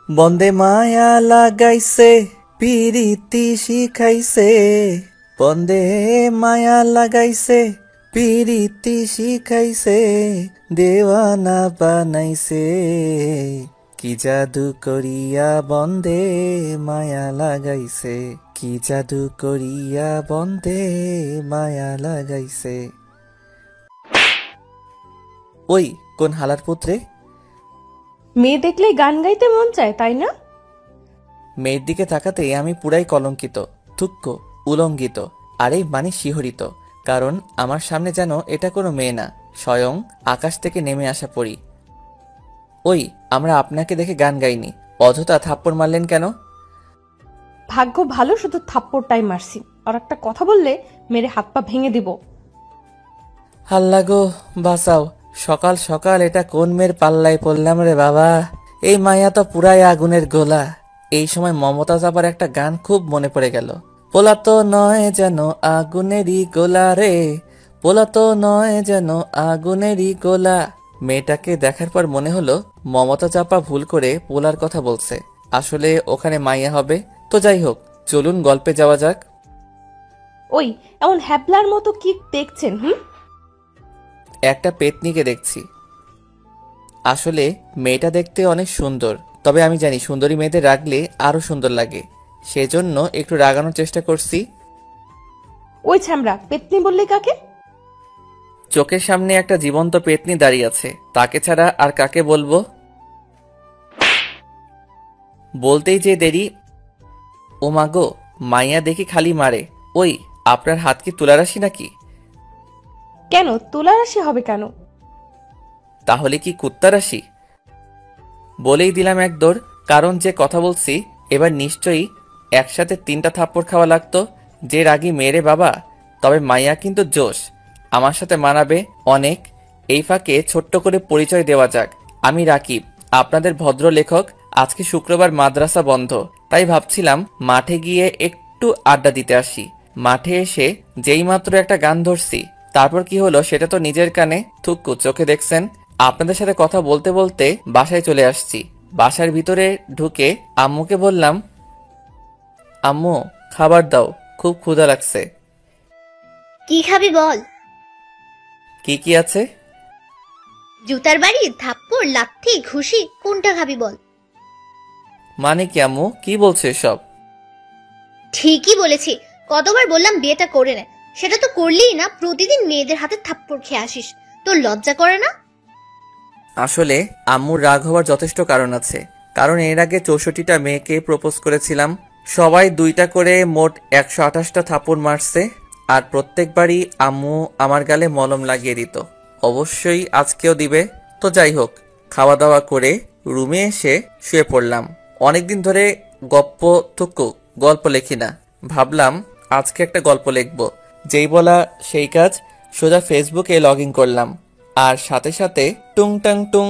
বন্দে মায়া লাগাইছে পিরিতি শিখাইছে, বন্দে মায়া লাগাইছে পিরিতি শিখাইছে, দেওয়ানা বানাইছে, কি জাদু করিয়া বন্দে মায়া লাগাইছে, কি জাদু করিয়া বন্দে মায়া লাগাইছে। ওই কোন হালার পুত্রে? মেয়ে দেখলে গান গাইতে মন চায়, তাই না? মেয়ের দিকে তাকাতে আমি পুরাই কলঙ্কিত, থুক্ক, উলঙ্গিত, আর এই মানে শিহরিত, কারণ আমার সামনে যেন এটা কোনো মেয়ে না, স্বয়ং আকাশ থেকে নেমে আসা পড়ি। ওই, আমরা আপনাকে দেখে গান গাইনি, অযথা থাপ্পড় মারলেন কেন? ভাগ্য ভালো শুধু থাপ্পড়টাই মারছি, আর একটা কথা বললে মেরে হাত পা ভেঙে দিব। হাল্লা গো, বাঁচাও, সকাল সকাল এটা কোন মেয়ের পাল্লায় পড়লাম রে বাবা, এই মায়া তো পুরাই আগুনের গোলা। এই সময় মমতাজ আবার একটা গান খুব মনে পড়ে গেল, পোলা তো নয় যেন আগুনেরই গোলা রে, পোলা তো নয় যেন আগুনেরই গোলা। মেয়েটাকে দেখার পর মনে হলো মমতা চাপা ভুল করে পোলার কথা বলছে, আসলে ওখানে মাইয়া হবে। তো যাই হোক, চলুন গল্পে যাওয়া যাক। ওই এমন হ্যাবলার মতো কি দেখছেন? একটা পেতনিকে দেখছি। আসলে মেয়েটা দেখতে অনেক সুন্দর, তবে আমি জানি সুন্দরী মেয়েদের রাগলে আরো সুন্দর লাগে, সেজন্য একটু রাগানোর চেষ্টা করছি। ওই ছ্যামরা, পেতনি বললে কাকে? চোখের সামনে একটা জীবন্ত পেতনি দাঁড়িয়ে আছে, তাকে ছাড়া আর কাকে বলবো? বলতেই যে দেরি। ও মাগো, মাইয়া দেখি খালি মারে। ওই, আপনার হাত কি তুলারাশি নাকি? কেন তুলা রাশি হবে কেন? তাহলে কি কুত্তা রাশি? বলেই দিলাম এক দৌড়, কারণ যে কথা বলছি এবার নিশ্চয়ই একসাথে 3টা থাপ্পড় খাওয়া লাগতো। যে রাগী মেরে বাবা, তবে মাইয়া কিন্তু জোশ, আমার সাথে মানাবে অনেক। এই ফাঁকে ছোট্ট করে পরিচয় দেওয়া যাক, আমি রাকিব, আপনাদের ভদ্র লেখক। আজকে শুক্রবার, মাদ্রাসা বন্ধ, তাই ভাবছিলাম মাঠে গিয়ে একটু আড্ডা দিতে আসি। মাঠে এসে যেই মাত্র একটা গান ধরছি, তারপর কি হলো সেটা তো নিজের কানে থুক্কু চোখে দেখছেন। আপনাদের সাথে কথা বলতে বলতে বাসায় চলে আসছি। বাসার ভিতরে ঢুকে আম্মুকে বললাম, আম্মু খাবার দাও, খুব ক্ষুধা লাগছে। কি খাবি বল? কি কি আছে? জুতার বাড়ি, থাপ্পড়, লাথি, ঘুষি, কোনটা খাবি বল? মানে কি আম্মু, কি বলছো এসব? ঠিকই বলেছি, কতবার বললাম বিয়েটা করে নে, সেটা তো করলিই না। প্রতিদিন মেয়েদের হাতে থাপ্পড় খেয়ে আসিস, তোর লজ্জা করে না? আসলে আম্মুর রাগ হওয়ার যথেষ্ট কারণ আছে, কারণ এর আগে 64টা মেয়েকে প্রপোজ করেছিলাম, সবাই 2টা করে মোট 128টা থাপ্পড় মারছে, আর প্রত্যেকবারই আম্মু আমার গালে মলম লাগিয়ে দিত। অবশ্যই আজকেও দিবে। তো যাই হোক, খাওয়া দাওয়া করে রুমে এসে শুয়ে পড়লাম। অনেকদিন ধরে গল্প লেখি না, ভাবলাম আজকে একটা গল্প লিখব। যেই বলা সেই কাজ, সোজা ফেসবুকে লগ ইন করলাম, আর সাথে সাথে টুং টাং টুং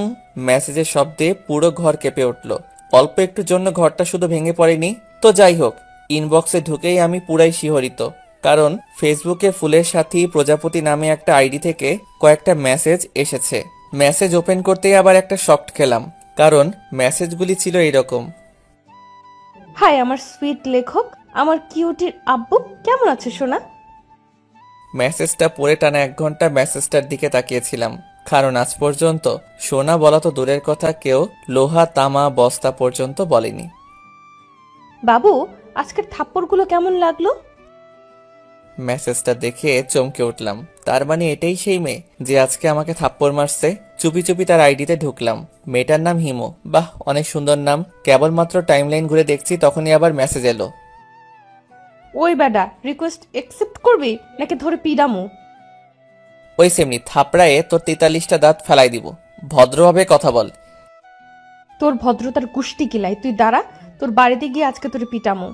মেসেজের শব্দে পুরো ঘর কেঁপে উঠল। অল্প একটুর জন্য ঘরটা শুধু ভেঙে পড়েনি। তো যাই হোক, ইনবক্সে ঢুকেই আমি পুরাই শিহরিত, কারণ ফেসবুকে ফুলের সাথী প্রজাপতি নামে একটা আইডি থেকে কয়েকটা মেসেজ এসেছে। মেসেজ ওপেন করতেই আবার একটা শকড খেলাম, কারণ মেসেজগুলি ছিল এইরকম। হাই আমার সুইট লেখক, আমার কিউটির আব্বু, কেমন আছে সোনা? মেসেজটা পড়ে টানা 1 ঘন্টা মেসেজটার দিকে তাকিয়েছিলাম, কারণ আজ পর্যন্ত সোনা বলা তো দূরের কথা, কেউ লোহা তামা বস্তা পর্যন্ত বলেনি। বাবু, আজকের থাপ্পড়গুলো কেমন লাগলো? মেসেজটা দেখে চমকে উঠলাম, তার মানে এটাই সেই মেয়ে যে আজকে আমাকে থাপ্পড় মারছে। চুপি চুপি তার আইডিতে ঢুকলাম। মেয়েটার নাম হিমু। বাহ, অনেক সুন্দর নাম। কেবলমাত্র টাইমলাইন ঘুরে দেখছি, তখনই আবার মেসেজ এলো। ওই বেডা, রিকোয়েস্ট একসেপ্ট করবি নাকি ধরে পিডামু? ওই সেমনি থাপড়ায়ে তোর 43টা দাঁত ফেলাই দিব, ভদ্রভাবে কথা বল। তোর ভদ্রতার গুষ্টি কিলাই, তুই দাঁড়া, তোর বাড়িতে গিয়ে আজকে তোরে পিটামু।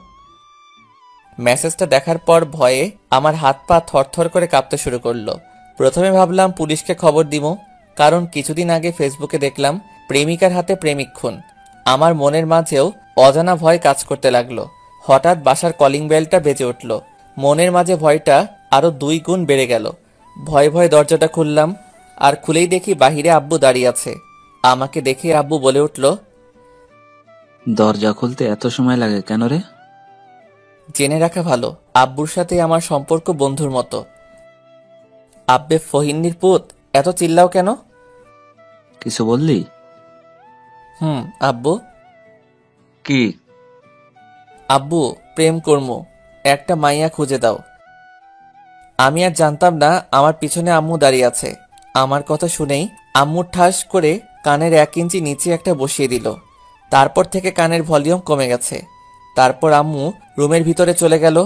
মেসেজটা দেখার পর ভয়ে আমার হাত পা থরথর করে কাঁপতে শুরু করলো। প্রথমে ভাবলাম পুলিশকে খবর দিব, কারণ কিছুদিন আগে ফেসবুকে দেখলাম প্রেমিকার হাতে প্রেমিক খুন। আমার মনের মাঝেও অজানা ভয় কাজ করতে লাগলো। হঠাৎ বাসার কলিং বেলটা বেজে উঠল, মনের মাঝে ভয়টা আরো 2 গুণ বেড়ে গেল। ভয়ে ভয়ে দরজাটা খুললাম, আর খুলেই দেখি বাহিরে আব্বু দাঁড়িয়ে আছে। আমাকে দেখে আব্বু বলে উঠল, দরজা খুলতে এত সময় লাগে কেন রে? জেনে রাখা ভালো, আব্বুর সাথে আমার সম্পর্ক বন্ধুর মতো। আব্বে ফহিন্নির পুত, এত চিল্লাও কেন? কিছু বললি? আব্বু। কি? আব্বু, প্রেম কর্ম, একটা মাইয়া খুঁজে দাও। আমি আর জানতাম না আমার পিছনে আম্মু দাঁড়িয়ে আছে। আমার কথা শুনেই আম্মু ঠাস করে কানের 1 ইঞ্চি নিচে একটা বসিয়ে দিল। তারপর থেকে কানের ভলিউম কমে গেছে। তারপর আম্মু রুমের ভিতরে চলে গেল,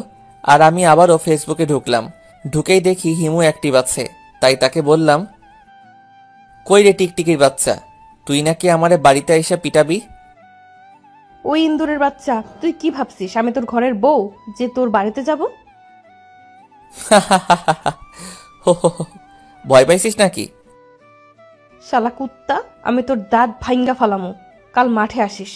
আর আমি আবারও ফেসবুকে ঢুকলাম। ঢুকেই দেখি হিমু অ্যাক্টিভ আছে, তাই তাকে বললাম, কই রে টিকটিকির বাচ্চা, তুই নাকি আমারে বাড়িতে এসে পিটাবি? ওই ইন্দুরের বাচ্চা, তুই কি ভাবছিস আমি তোর ঘরের বউ যে তোর বাড়িতে যাব? হো হো হো, ভয় পাইছিস নাকি? শালা কুত্তা, আমি তোর দাঁত ভাইঙ্গা ফালামু। কাল মাঠে আসিস।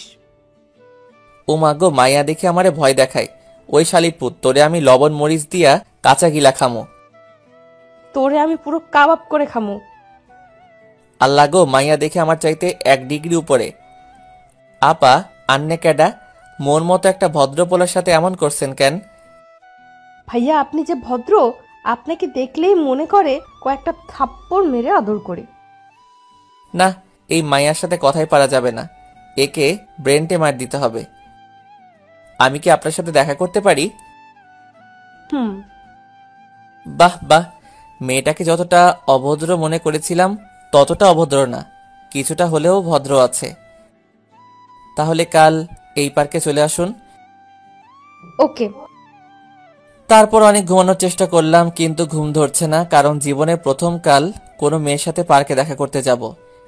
ও মা গো, মাইয়া দেখে আমারে ভয় দেখায়। ওই শালির পুত, তোরে আমি লবণ মরিচ দিয়া কাঁচা গিলা খামো। তোরে আমি পুরো কাবাব করে খামু। আল্লাহ গো, মাইয়া দেখে আমার চাইতে 1 ডিগ্রি উপরে। আপা, আন্নে ক্যাডা? মোর মতো একটা ভদ্রপোলার সাথে এমন করছেন কেন? ভাইয়া, আপনি যে ভদ্র, আপনাকে দেখলেই মনে করে কয়েকটা থাপ্পড় মেরে আদর করে। না, এই মাইয়ার সাথে কথাই পারা যাবে না। একে ব্রেনটে মার দিতে হবে। আমি কি আপনার সাথে দেখা করতে পারি? হুম। বাহ বাহ, মেয়েটাকে যতটা অভদ্র মনে করেছিলাম ততটা অভদ্র না, কিছুটা হলেও ভদ্র আছে। তাহলে কাল এই পার্কে চলে আসুন। ওকে। তারপর অনেক ঘুমানোর চেষ্টা করলাম, কিন্তু ঘুম ধরছে না, কারণ জীবনে প্রথম কাল কোনো মেয়ের সাথে পার্কে দেখা করতে যাব।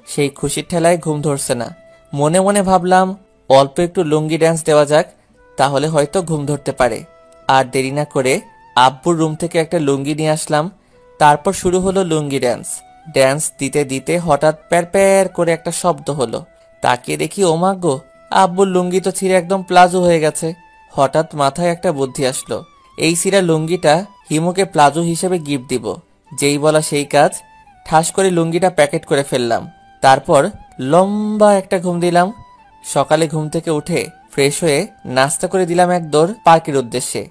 সেই খুশির ঠেলায় ঘুম ধরছে না। মনে মনে ভাবলাম অল্প একটু লুঙ্গি ড্যান্স দেওয়া যাক, তাহলে হয়তো ঘুম ধরতে পারে। আর দেরি না করে আব্বুর রুম থেকে একটা লুঙ্গি নিয়ে আসলাম। তারপর শুরু হলো লুঙ্গি ড্যান্স। ড্যান্স দিতে দিতে হঠাৎ প্যার প্যার করে একটা শব্দ হলো। তাকিয়ে দেখি ওমা গো, আব্বুর লুঙ্গি তো ছিঁড়ে একদম প্লাজো হয়ে গেছে। হঠাৎ মাথায় একটা বুদ্ধি আসলো, এই ছিঁড়া লুঙ্গিটা হিমুকে প্লাজো হিসেবে গিফট দিব। যেই বলা সেই কাজ, ঠাস করে লুঙ্গিটা প্যাকেট করে ফেললাম। তারপর লম্বা একটা ঘুম দিলাম। সকালে ঘুম থেকে উঠে ফ্রেশ হয়ে নাস্তা করে দিলাম এক দৌড় পার্কের উদ্দেশ্যে।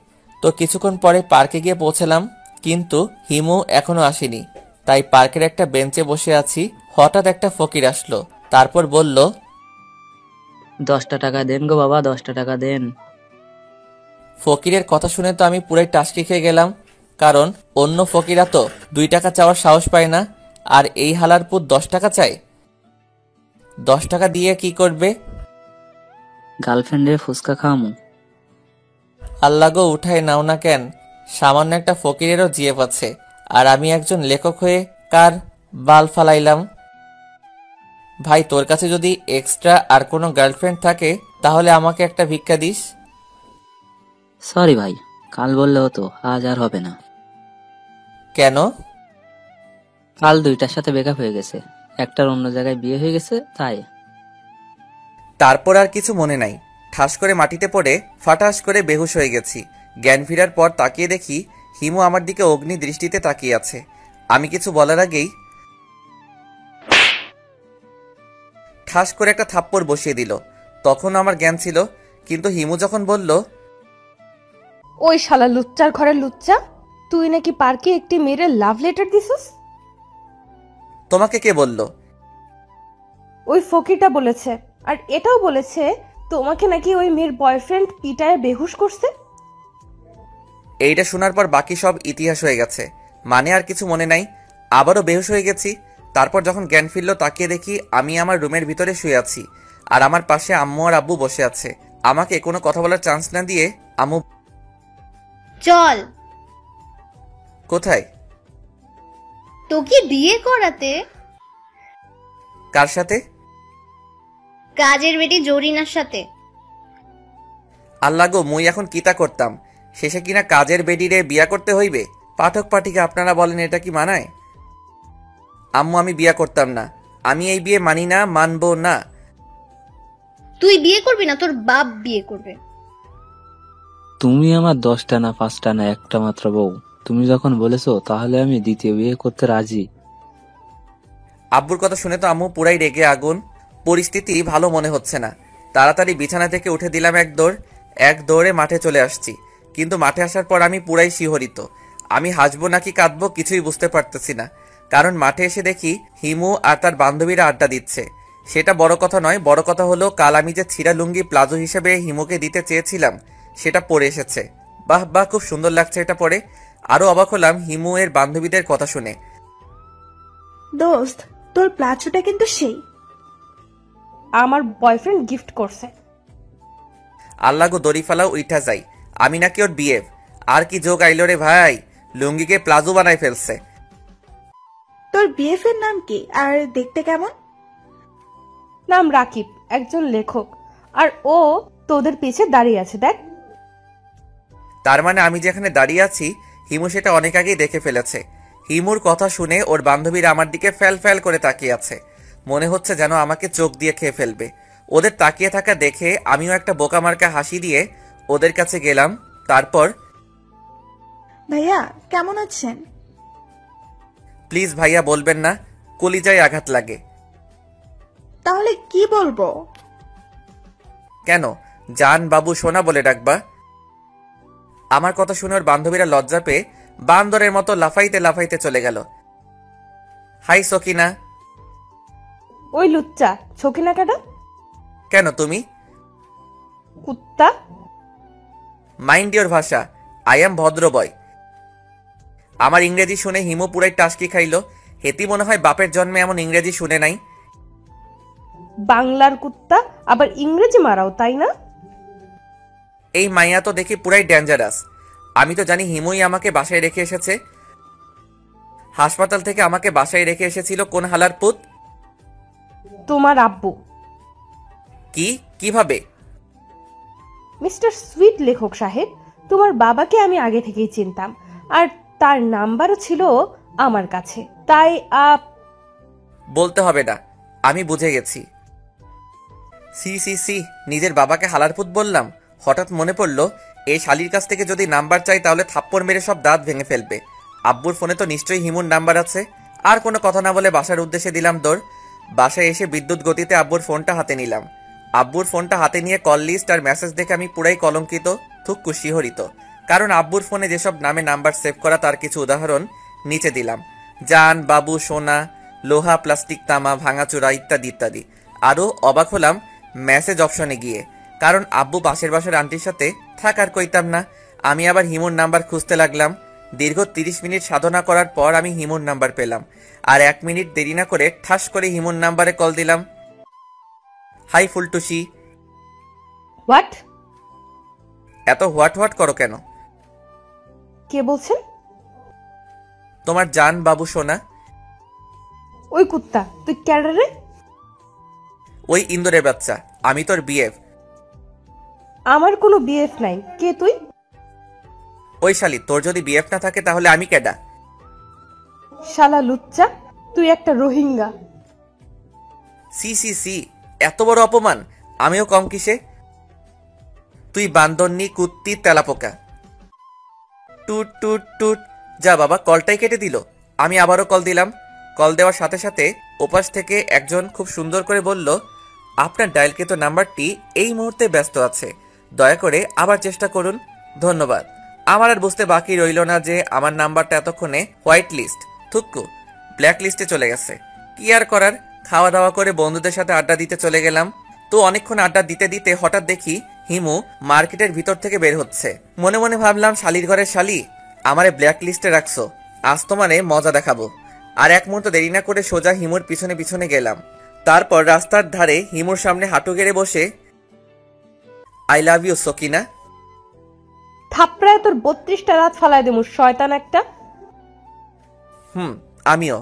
তো কিছুক্ষণ পরে পার্কে গিয়ে পৌঁছালাম, কিন্তু হিমু এখনো আসেনি। তাই পার্কের একটা বেঞ্চে বসে আছি। হঠাৎ একটা ফকির আসলো, তারপর বলল, 10টা টাকা দেন গো বাবা, 10টা টাকা দেন। ফকিরের কথা শুনে তো আমি পুরাই টাসকি খেয়ে গেলাম, কারণ অন্য ফকিরা তো 2 টাকা চাওয়ার সাহস পায় না, আর এই হালার পুত 10 টাকা চায়। 10 টাকা দিয়ে কি করবে? গার্লফ্রেন্ডের ফুচকা খাওয়ামু। আল্লাহ গো, উঠায় নাও না কেন? সামান্য একটা ফকিরেরও জিএফ আছে, আর আমি একজন লেখক হয়ে কার বাল ফালাইলাম। ভাই, তোর কাছে যদি এক্সট্রা আর কোনো গার্লফ্রেন্ড থাকে তাহলে আমাকে একটা ভিক্ষা দিস। সরি ভাই, কাল বললে হতো, আজ আর হবে না। কেন? কাল 2টার সাথে ব্রেকআপ হয়ে গেছে, একটার অন্য জায়গায় বিয়ে হয়ে গেছে, তাই। তারপর আর কিছু মনে নাই। ঠাস করে মাটিতে পড়ে ফাটাস করে বেহুশ হয়ে গেছি। জ্ঞান ফেরার পর তাকিয়ে দেখি হিমু আমার দিকে অগ্নি দৃষ্টিতে তাকিয়ে আছে। আমি কিছু বলার আগেই ঠাস করে একটা থাপ্পড় বসিয়ে দিল। তখন আমার জ্ঞান ছিল, কিন্তু হিমু যখন বলল, ওই শালা লুচ্চার ঘরের লুচ্চা, তুই নাকি পার্কে একটি মেয়ের লাভ লেটার দিছিস? তোমাকে কে বলল? ওই ফকিরটা বলেছে, আর এটাও বলেছে তোমাকে নাকি ওই মেয়ের বয়ফ্রেন্ড পিটায় বেহুশ করছে। এইটা শোনার পর বাকি সব ইতিহাস হয়ে গেছে, মানে আর কিছু মনে নাই। আবারও বেহুশ হয়ে গেছি। তারপর যখন জ্ঞান ফিরল তাকিয়ে দেখি আমি আমার রুমের ভিতরে শুয়ে আছি, আর আমার পাশে আম্মু আর আব্বু বসে আছে। আমাকে কোনো কথা বলার চান্স না দিয়ে আম্মু, চল কোথায়? তোকে বিয়ে করাতে। কার সাথে? কাজের বেটি জরিনার সাথে। আল্লাহ গো, মুই এখন কিতা করতাম? শেষে কিনা কাজের বেডিরে বিয়া করতে হইবে? পাঠক পাঠিকা আপনারা বলেন, এটা কি মানায়? আম্মু, আমি বিয়া করতাম না। আমি এই বিয়ে মানি না, মানবো না। তুই বিয়ে করবি না, তোর বাপ বিয়ে করবে। তুমি আমার 10টা না 5টা না একটা মাত্র বউ। তুমি যখন বলেছো তাহলে আমি দ্বিতীয় বিয়ে করতে রাজি। আব্বুর কথা শুনে তো আম্মু পুরাই রেগে আগুন। পরিস্থিতি ভালো মনে হচ্ছে না। তাড়াতাড়ি বিছানা থেকে উঠে দিলাম এক দৌড়ে মাঠে চলে আসছি। কিন্তু মাঠে আসার পর আমি পুরাই শিহরিত। আমি হাসবো নাকি কাঁদবো কিছুই বুঝতে পারতেছি না, কারণ মাঠে এসে দেখি হিমু আর তার বান্ধবীরা আড্ডা দিচ্ছে। সেটা বড় কথা নয়, বড় কথা হলো কাল আমি যে ছিঁড়া লুঙ্গি প্লাজো হিসেবে হিমুকে দিতে চেয়েছিলাম সেটা পরে এসেছে। বাহ বাহ, খুব সুন্দর লাগছে এটা পরে। আরো অবাক হলাম হিমু এর বান্ধবীদের কথা শুনে। দোস্ত, তোর প্লাজোটা কিন্তু সেই। আমার বয়ফ্রেন্ড গিফট করছে। আল্লাহ গো, দড়ি ফালাও উইঠা যাই, আমি নাকি ওর বিএফ। আর কি যোগ আইলো রে ভাই, লুঙ্গিকে প্লাজো বানাই ফেলছে। তোর বিএফ এর নাম কি আর দেখতে কেমন? নাম রাকিব, একজন লেখক। আর ও তোদের পিছে দাঁড়িয়ে আছে, দেখ। তার মানে আমি যেখানে দাঁড়িয়ে আছি হিমু সেটা অনেক আগেই দেখে ফেলেছে। হিমুর কথা শুনে ওর বান্ধবীরা আমার দিকে ফ্যাল ফ্যাল করে তাকিয়ে আছে, মনে হচ্ছে যেন আমাকে চোখ দিয়ে খেয়ে ফেলবে। ওদের তাকিয়ে থাকা দেখে আমিও একটা বোকামার্কা হাসি দিয়ে ওদের কাছে গেলাম। তারপর, ভাইয়া কেমন আছেন? প্লিজ ভাইয়া বলবেন না, কলিজায় আঘাত লাগে। তাহলে কি বলবো? কেন, জান বাবু সোনা বলে ডাকবা? আমার কথা শুনে ওর বান্ধবীরা লজ্জা পেয়ে বান্দরের মতো লাফাইতে লাফাইতে চলে গেল। হাই সকিনা। ওই লুচ্চা, ছকিনা কেন? কেন তুমি? কুত্তা। মাইন্ড ইওর ভাষা, আই এম ভদ্র বয়। আমার ইংরেজি শুনে হিমু পুরাই টাস্কি খাইল। হেতি মনে হয় বাপের জন্মে এমন ইংরেজি শুনে নাই। বাংলার কুত্তা, আবার ইংরেজি মারাও, তাই না? এই মাইয়া তো দেখি পুরাই ডেঞ্জারাস। আমি তো জানি হিমুই আমাকে বাসায় রেখে এসেছে। হাসপাতাল থেকে আমাকে বাসায় রেখে এসেছিল কোন হালার পুত? তোমার আব্বু। কি, কিভাবে? মিস্টার সুইট লেখক সাহেব, তোমার বাবাকে আমি আগে থেকেই চিনতাম, আর তার নাম্বারও ছিল আমার কাছে। তাই বলতে হবে না, আমি বুঝে গেছি। সি সি সি, নিজের বাবাকে হালার পুত বললাম। হঠাৎ মনে পড়লো এই শালির কাছ থেকে যদি নাম্বার চাই তাহলে থাপ্পড় মেরে সব দাঁত ভেঙে ফেলবে। আব্বুর ফোনে তো নিশ্চয়ই হিমুর নাম্বার আছে। আর কোনো কথা না বলে বাসার উদ্দেশ্যে দিলাম দৌড়। বাসায় এসে বিদ্যুৎ গতিতে আব্বুর ফোনটা হাতে নিলাম। আব্বুর ফোনটা হাতে নিয়ে কল লিস্ট আর মেসেজ দেখে আমি পুরাই কলঙ্কিত, থুক্কু শিহরিত। কারণ আব্বুর ফোনে যেসব নামে নাম্বার সেভ করা তার কিছু উদাহরণ নিচে দিলাম। জান, বাবু, সোনা, লোহা, প্লাস্টিক, তামা, ভাঙাচোরা ইত্যাদি ইত্যাদি। আরও অবাক হলাম মেসেজ অপশনে গিয়ে, কারণ আব্বু পাশের বাসার আন্টির সাথে থাকার কইতাম না। আমি আবার হিমুর নাম্বার খুঁজতে লাগলাম। দীর্ঘ 30 মিনিট সাধনা করার পর আমি হিমুর নাম্বার পেলাম। আর 1 মিনিট দেরি না করে ঠাস করে হিমুর নাম্বারে কল দিলাম। হাই ফুলটুসি। হোয়াট? এত হোয়াট হোয়াট করো কেন? কে বলছেন? তোমার জান, বাবু, সোনা। ওই কুত্তা, তুই ক্যাডারে? ওই ইন্দোরের বাচ্চা, আমি তোর বিএফ। আমার কোনো বিএফ নাই। কে তুই? ওই শালি, তোর যদি বিএফ না থাকে তাহলে আমি কেডা? শালা লুচ্চা, তুই একটা রোহিঙ্গা। সি সি সি, এত বড় অপমান! আমিও কম কিসে? তুই বান্দরনি, কুত্তি, তেলাপোকা। টুট টুট টুট। যা বাবা, কলটাই কেটে দিল। আমি আবারও কল দিলাম। কল দেওয়ার সাথে সাথে ওপাশ থেকে একজন খুব সুন্দর করে বলল, আপনার ডায়ালকৃত নাম্বারটি এই মুহূর্তে ব্যস্ত আছে, দয়া করে আবার চেষ্টা করুন, ধন্যবাদ। আমার আর বুঝতে বাকি রইল না যে আমার নাম্বারটা এতক্ষণে হোয়াইট লিস্ট, থুক্কু, ব্ল্যাক লিস্টে চলে গেছে। কি আর করার, খাওয়া দাওয়া করে বন্ধুদের সাথে আড্ডা দিতে চলে গেলাম। তো অনেকক্ষণ আড্ডা দিতে দিতে হঠাৎ দেখি হিমু মার্কেটের ভিতর থেকে বের হচ্ছে। মনে মনে ভাবলাম, শালির ঘরের শালি, আমারে ব্ল্যাক লিস্টে রাখছো, আজ তোমারে মজা দেখাবো। আর এক মুহূর্ত দেরি না করে সোজা হিমুর পিছনে পিছনে গেলাম। তারপর রাস্তার ধারে হিমুর সামনে হাঁটু গেড়ে বসে, আই লাভ ইউ সকিনা। থাপড়ায় তোর 32টা রাত ফালাই দেবো, শয়তান একটা। আমিও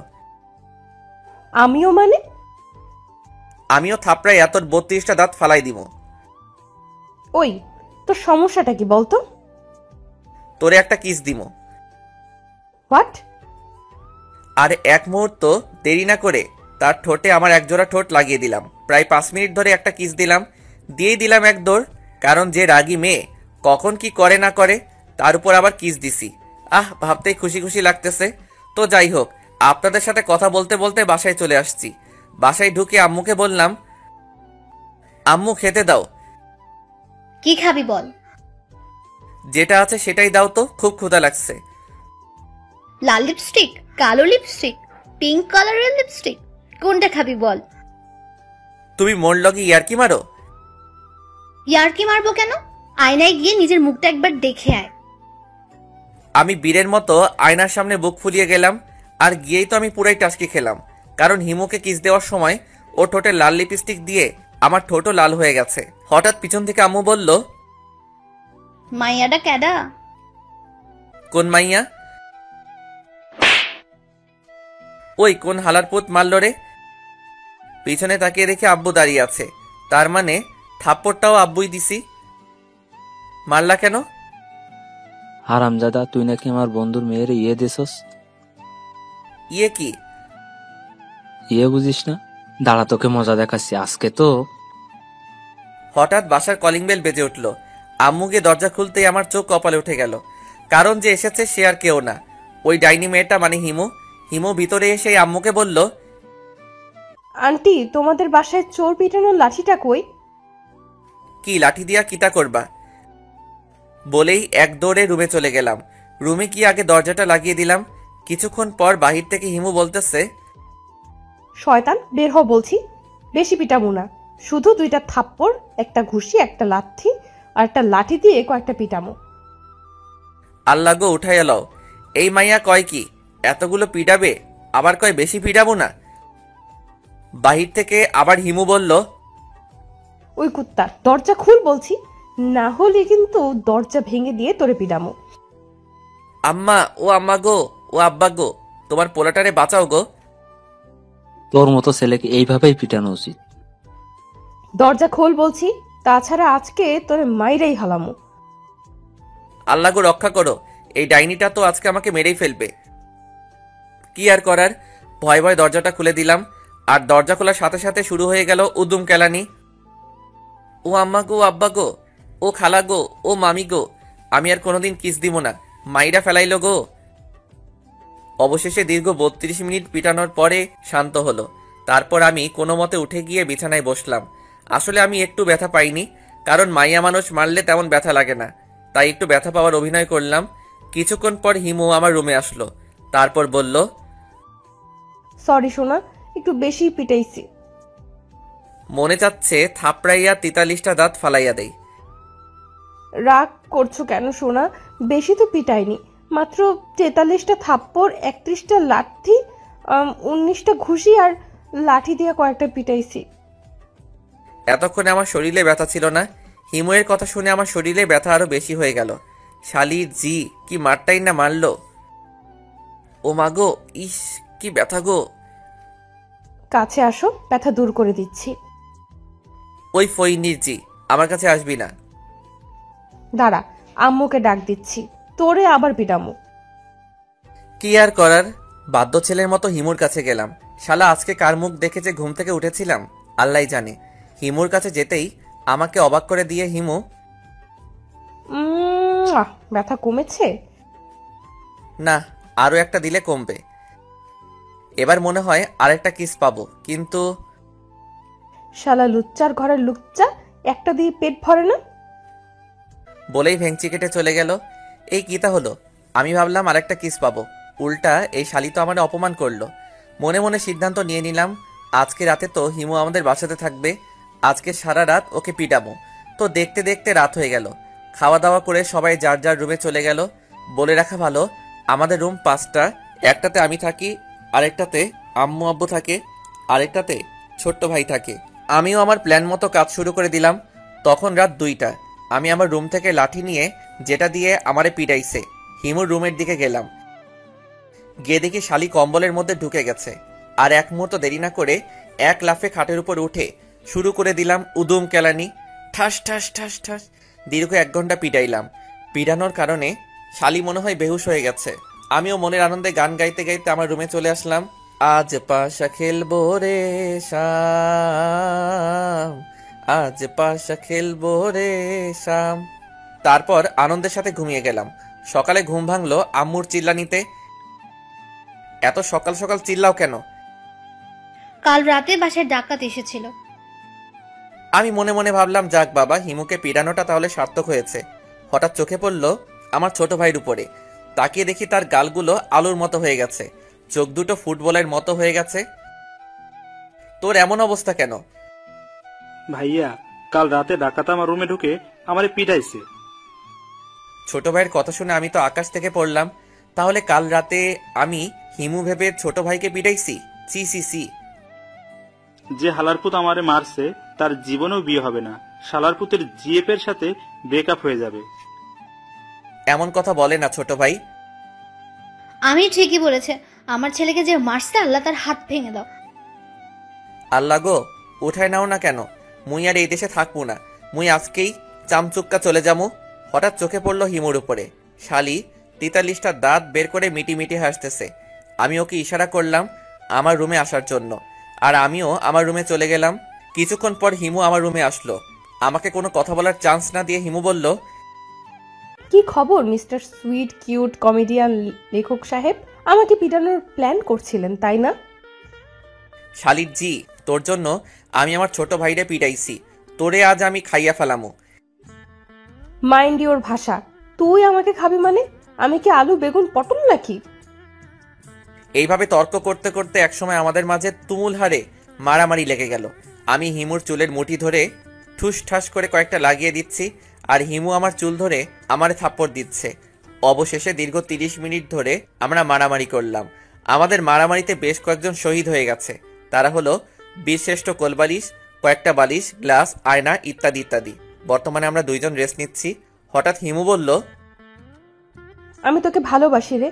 আমিও মানে? আমিও থাপড়ায় তোর 32টা দাঁত ফালাই দিব। ওই, তোর সমস্যাটা কি বলতো? তোরে একটা কিস দিমো। হোয়াট? আর এক মুহূর্ত দেরি না করে তার ঠোঁটে আমার একজোড়া ঠোঁট লাগিয়ে দিলাম। প্রায় 5 মিনিট ধরে একটা কিস দিলাম, দিয়েই দিলাম এক দৌড়। কারণ যে রাগী মেয়ে কখন কি করে না করে, তার উপর আবার কিস দিছি। ভাবতেই খুশি খুশি লাগতেছে। তো যাই হোক, আপনাদের সাথে কথা বলতে বলতে বাসায় চলে আসছি। বাসায় ঢুকে আম্মুকে বললাম, আম্মু খেতে দাও। কি খাবি বল? যেটা আছে সেটাই দাও তো, খুব ক্ষুধা লাগছে। লাল লিপস্টিক, কালো লিপস্টিক, পিঙ্ক কালারের লিপস্টিক, কোনটা খাবি বল? তুমি মোর লগে ইয়ার্কি মারো? ইয়ার্কি মারবো কেন? আয়নায় গিয়ে নিজের মুখটা একবার দেখে আয়। আমি বীরের মতো আয়নার সামনে বুক ফুলিয়ে গেলাম, আর গিয়েই তো আমি পুরাই টাসকি খেলাম, কারণ হিমুকে কিস দেওয়ার সময় ও ঠোঁটে লাল লিপস্টিক দিয়ে আমার ঠোঁটও লাল হয়ে গেছে। হঠাৎ পিছন থেকে আম্মু বলল, মাইয়াটা ক্যাডা? কোন মাইয়া? ওই কোন হালার পুত মারল রে? পিছনে তাকিয়ে দেখে আব্বু দাঁড়িয়ে আছে, তার মানে থাপ্পড়টাও আব্বুই দিছি। মারলা কেন? হারামজাদা, তুই নাকি আমার বন্ধুর মেয়ের ইয়ে দিছস। ইয়ে কি? ইয়ে বুঝিস না? দাঁড়া, তোকে মজা দেখাচ্ছি আজকে তো। হঠাৎ বাসার কলিং বেল বেজে উঠল। আম্মুকে দরজা খুলতেই আমার চোখ কপালে উঠে গেল, কারণ যে এসেছে সে আর কেউ না, ওই ডাইনি মেয়েটা মানে হিমু। হিমু ভিতরে এসে আম্মুকে বলল, আন্টি, তোমাদের বাসায় চোর পিটানোর লাঠিটা কই? কি লাঠি দিয়া কিতা করবা? বলেই এক দৌড়ে রুমে চলে গেলাম। রুমে গিয়ে আগে দরজাটা লাগিয়ে দিলাম। কিছুক্ষণ পর বাহির থেকে হিমু বলতেছে, শয়তান, বের হ বলছি। বেশি পিটাবো না, শুধু 2টা থাপ্পড়, একটা ঘুষি, একটা লাথি আর একটা লাঠি দিয়ে কয়েকটা পিটামো। আল্লাহ গো, উঠাইয়া লও। এই মাইয়া কয় কি এতগুলো পিটাবে, আবার কয় বেশি পিটাবো না। বাহির থেকে আবার হিমু বলল, ওই কুত্তা, দরজা খুল বলছি, না হলে কিন্তু দরজা ভেঙে দিয়ে তোরে পিটামো। আম্মা ও আম্মা গো, ও আব্বা গো, তোমার পোলাটারে বাঁচাও গো। তোর মতো ছেলেকে এইভাবেই পিটানো উচিত। দরজা খোল বলছি, তাছাড়া আজকে তোরে মাইরাই হালামো। আল্লাহ গো, রক্ষা করো, এই ডাইনিটা তো আজকে আমাকে মেরেই ফেলবে। কি আর করার, ভয় ভয় দরজাটা খুলে দিলাম। আর দরজা খোলার সাথে সাথে শুরু হয়ে গেল উদুম কেলানি। ও আম্মা গো, আব্বা গো, ও খালা গো, ও মামি গো, আমি আর কোনোদিন কিস দিব না, মাইরা ফেলাইল গো। অবশেষে দীর্ঘ 32 মিনিট পিটানোর পরে শান্ত হলো। তারপর আমি কোনো মতে উঠে গিয়ে বিছানায় বসলাম। আসলে আমি একটু ব্যথা পাইনি, কারণ মাইয়া মানুষ মারলে তেমন ব্যথা লাগে না, তাই একটু ব্যথা পাওয়ার অভিনয় করলাম। কিছুক্ষণ পর হিমু আমার রুমে আসলো, তারপর বলল, সরি সোনা, একটু বেশি পিটাইছি। মনে চাচ্ছে থাপড়াইয়া 43টা দাঁত ফালাইয়া দেই। রাগ করছো কেন সোনা? বেশি তো পিটাইনি, মাত্র 43টা থাপ্পড়, 31টা লাঠি, 19টা ঘুষি আর লাঠি দিয়ে কয়েকটা পিটাইছি। এতক্ষণে আমার শরীরে ব্যথা ছিল না। হিমুয়ের কথা শুনে আমার শরীরে ব্যথা আরো বেশি হয়ে গেল। শালি জি কি মারটাই না মারলো। ও মাগো, ইস কি ব্যথা গো। কাছে আসো, ব্যথা দূর করে দিচ্ছি। ওই ফইনির জি, আমার কাছে আসবি না। দাঁড়া, আম্মুকে ডাক দিচ্ছি, তোরে আবার পিটামো। কি আর করার, বাধ্য ছেলের মতো হিমুর কাছে গেলাম। শালা আজকে কার মুখ দেখে যে ঘুম থেকে উঠেছিলাম আল্লাহ জানে। হিমুর কাছে যেতেই আমাকে অবাক করে দিয়ে হিমু, ব্যথা কমেছে? না, আরো একটা দিলে কমবে। এবার মনে হয় আরেকটা কিস পাবো, কিন্তু শালা লুচ্চার ঘরের লুচ্চা, একটা দিয়ে পেট ভরে না। বলেই ভেংচি কেটে চলে গেল। এই কিতা হলো, আমি ভাবলাম আরেকটা কিস পাবো, উল্টা এই শালি তো আমার অপমান করলো। মনে মনে সিদ্ধান্ত নিয়ে নিলাম, আজকে রাতে তো হিমু আমাদের বাসাতে থাকবে, আজকে সারা রাত ওকে পিটাবো। তো দেখতে দেখতে রাত হয়ে গেল। খাওয়া দাওয়া করে সবাই যার যার রুমে চলে গেল। বলে রাখা ভালো, আমাদের রুম 5টা, একটাতে আমি থাকি, আরেকটাতে আম্মু আব্বু থাকে, আরেকটাতে ছোট্ট ভাই থাকে। আমিও আমার প্ল্যান মতো কাজ শুরু করে দিলাম। তখন রাত 2টা। আমি আমার রুম থেকে লাঠি নিয়ে, যেটা দিয়ে আমারে পিটাইছে, হিমুর রুমের দিকে গেলাম। গিয়ে দেখি শালি কম্বলের মধ্যে ঢুকে গেছে। আর এক মুহূর্ত দেরি না করে এক লাফে খাটের উপর উঠে শুরু করে দিলাম উদুম কেলানি। ঠাস ঠাস ঠাস ঠাস দীর্ঘ 1 ঘন্টা পিটাইলাম। পিটানোর কারণে শালি মনে হয় বেহুশ হয়ে গেছে। আমিও মনের আনন্দে গান গাইতে গাইতে আমার রুমে চলে আসলাম। আজ পাশা খেলবো রে শাম, আজ পাশা খেলবো রে শাম। তারপর আনন্দের সাথে ঘুমিয়ে গেলাম। সকালে ঘুম ভাঙলো আম্মুর চিল্লানিতে। এত সকাল সকাল চিল্লাও কেন? কাল রাতে বাসায় ডাকাত এসেছিল। আমি মনে মনে ভাবলাম, যাক বাবা, হিমুকে পিটানোটা তাহলে সার্থক হয়েছে। হঠাৎ চোখে পড়ল আমার ছোট ভাইয়ের উপরে। তাকিয়ে দেখি তার গালগুলো আলুর মতো হয়ে গেছে, চোখ দুটো ফুটবলের মতো হয়ে গেছে। তোর এমন অবস্থা কেন? ভাইয়া, কাল রাতে ডাকাত আমার রুমে ঢুকে আমারে পিটাইছে। ছোট ভাইয়ের কথা শুনে আমি তো আকাশ থেকে পড়লাম। তাহলে কাল রাতে আমি হিমু ভেবে ছোট ভাইকে পিটাইছি? C C C. যে হালারপুত আমারে মারছে তার জীবনেও বিয়ে হবে না। শালারপুতের জিএফ এর সাথে ব্রেকআপ হয়ে যাবে। এমন কথা বলে না ছোট ভাই। আমি ঠিকই বলেছে, আমার ছেলেকে যে মারছে আল্লাহ তার হাত ভেঙে দাও। আল্লাহ গো, উঠায় নাও না কেন? মুই আর এই দেশে থাকবো না। মুই আজকেই চামচুক্কা চলে যামু। হঠাৎ চোখে পড়ল হিমুর উপরে। শালি 43টা দাঁত বের করে মিটি মিটি হাসতেছে। আমি ওকে ইশারা করলাম আমার রুমে আসার জন্য, আর আমিও আমার রুমে চলে গেলাম। কিছুক্ষণ পর হিমু আমার রুমে আসলো। আমাকে কোনো কথা বলার চান্স না দিয়ে হিমু বলল, কি খবর মিস্টার সুইট কিউট কমেডিয়ান লেখক সাহেব? আমাকে পিটানোর প্ল্যান করছিলেন তাই না? শালির জি, তোর জন্য আমি আমার ছোট ভাইরে পিটাইছি। তোরে আজ আমি খাইয়া ফেলামু। মাইন্ড ইওর ভাষা। তুই আমাকে খাবি মানে? আমি কি আলু বেগুন পটল নাকি? এইভাবে তর্ক করতে করতে একসময় আমাদের মাঝে তুমুল হারে মারামারি লেগে গেল। আমি হিমুর চুলের মুঠি ধরে ঠুস ঠাস করে কয়েকটা লাগিয়ে দিচ্ছি, আর হিমু আমার চুল ধরে আমারে থাপ্পড় দিচ্ছে। অবশেষে দীর্ঘ 30 মিনিট ধরে আমরা মারামারি করলাম। আমাদের মারামারিতে বেশ কয়েকজন শহীদ হয়ে গেছে। তারা হলো বীরশ্রেষ্ঠ কোলবালিশ, কয়েকটা বালিশ, গ্লাস, আয়না ইত্যাদি ইত্যাদি। বর্তমানে আমরা 2 জন রেস্ট নিচ্ছি। হঠাৎ হিমু বলল, আমি তোকে ভালোবাসি রে।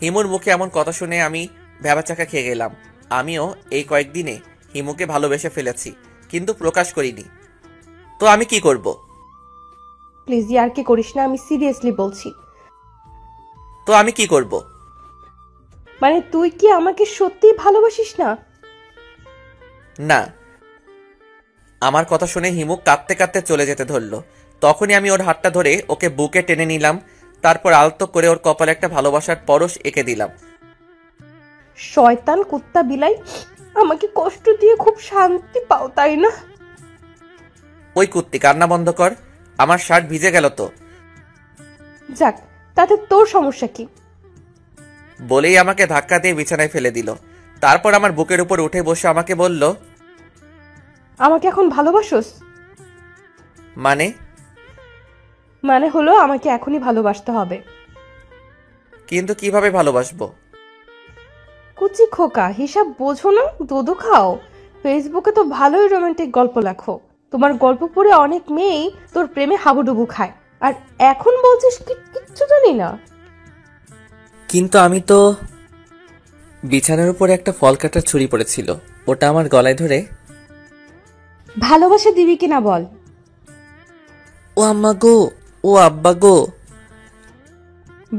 হিমুর মুখে এমন কথা শুনে আমি ভ্যাবাচাকা খেয়ে গেলাম। আমিও এই কয়েকদিনে হিমুকে ভালোবেসে ফেলেছি, কিন্তু প্রকাশ করিনি। তো আমি কি করব? প্লিজ ইয়ার কি করিস না, আমি সিরিয়াসলি বলছি। তো আমি কি করব? মানে তুই কি আমাকে সত্যি ভালোবাসিস না? না। আমার কথা শুনে হিমু কাঁদতে কাঁদতে চলে যেতে ধরলো। তখনই আমি ওর হাতটা ধরে ওকে বুকে টেনে নিলাম। তারপর আলতো করে ওর কপালে একটা ভালোবাসার পরশ এঁকে দিলাম। শয়তান কুত্তা বিলাই, আমাকে কষ্ট দিয়ে খুব শান্তি পাও তাই না? ওই কুত্তি, কান্না বন্ধ কর। আমার শার্ট ভিজে গেল তো। যাক, তাতে তোর সমস্যা কি? বলেই আমাকে ধাক্কা দিয়ে বিছানায় ফেলে দিল। তারপর আমার বুকের উপর উঠে বসে আমাকে বলল, আমাকে এখন ভালোবাসোস? মানে হলো আমাকে এখনই ভালোবাসতে হবে। কিন্তু কিভাবে ভালোবাসবো? কুচি খোকা, হিসাব বোঝো না? দুধু খাও। ফেসবুকে তো ভালোই রোমান্টিক গল্প লেখো। তোমার গল্প পড়ে অনেক মেয়েই তোর প্রেমে হাবুডুবু খায়, আর এখন বলছিস কিচ্ছু জানি না। কিন্তু আমি তো। বিছানার উপরে একটা ফল কাটার ছুরি পড়েছিল, ওটা আমার গলায় ধরে, ভালোবাসা দিবি কিনা বল। ও আম্মা গো, ও আব্বা গো।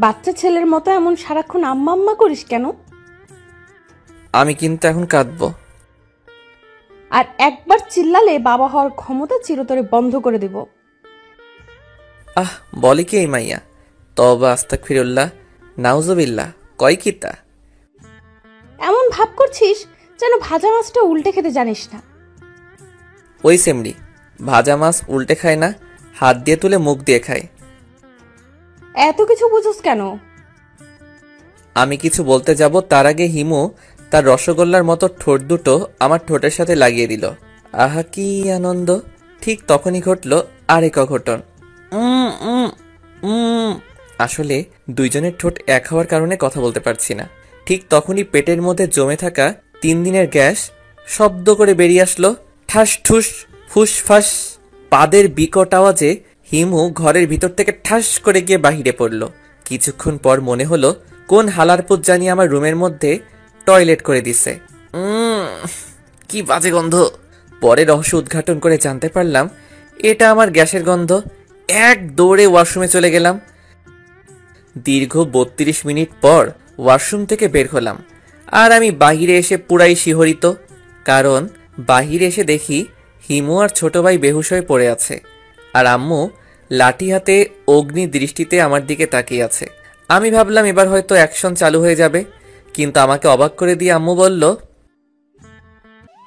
বাচ্চা ছেলের মতো এমন সারাক্ষণ আম্মা আম্মা করিস কেন? আমি কিন্তু এখন কাঁদবো। আর একবার চিল্লালে বাবা হওয়ার ক্ষমতা চিরতরে বন্ধ করে দেব। বলে কি এই মাইয়া? তওবা আস্তাগফিরুল্লাহ, নাউজুবিল্লাহ, কয় কি তা? এমন ভাব করছিস যেন ভাজা মাছটা উল্টে খেতে জানিস না। ওই সেমরি, ভাজা মাছ উল্টে খায় না, হাত দিয়ে তুলে মুখ দিয়ে খায়। এত কিছু বুঝোস কেন? আমি কিছু বলতে যাব তার আগে হিমু তার রসগোল্লার মতো ঠোঁট দুটো আমার ঠোঁটের সাথে লাগিয়ে দিল। আহা কি আনন্দ! ঠিক তখনই ঘটল আরেক অঘটন। আসলে 2 জনের ঠোঁট এক হওয়ার কারণে কথা বলতে পারছি না। ঠিক তখনই পেটের মধ্যে জমে থাকা 3 দিনের গ্যাস শব্দ করে বেরিয়ে আসলো, ঠাস ঠুস ফুস ফাস। পাদের বিকট আওয়াজে হিমু ঘরের ভিতর থেকে ঠাস করে গিয়ে বাহিরে পড়ল। কিছুক্ষণ পর মনে হলো কোন হালারপুত জানি আমার রুমের মধ্যে টয়লেট করে দিছে। কি বাজে গন্ধ! পরে রহস্য উদ্ঘাটন করে জানতে পারলাম এটা আমার গ্যাসের গন্ধ। এক দৌড়ে ওয়াশরুমে চলে গেলাম। দীর্ঘ 32 মিনিট পর ওয়াশরুম থেকে বের হলাম, আর আমি বাহিরে এসে পুরাই শিহরিত। কারণ বাহিরে এসে দেখি হিমু আর ছোট ভাই বেহুশ হয়ে পড়ে আছে, আর আম্মু লাঠি হাতে অগ্নি দৃষ্টিতে আমার দিকে তাকিয়ে আছে। আমি ভাবলাম এবার হয়তো অ্যাকশন চালু হয়ে যাবে, কিন্তু আমাকে অবাক করে দিয়ে আম্মু বলল,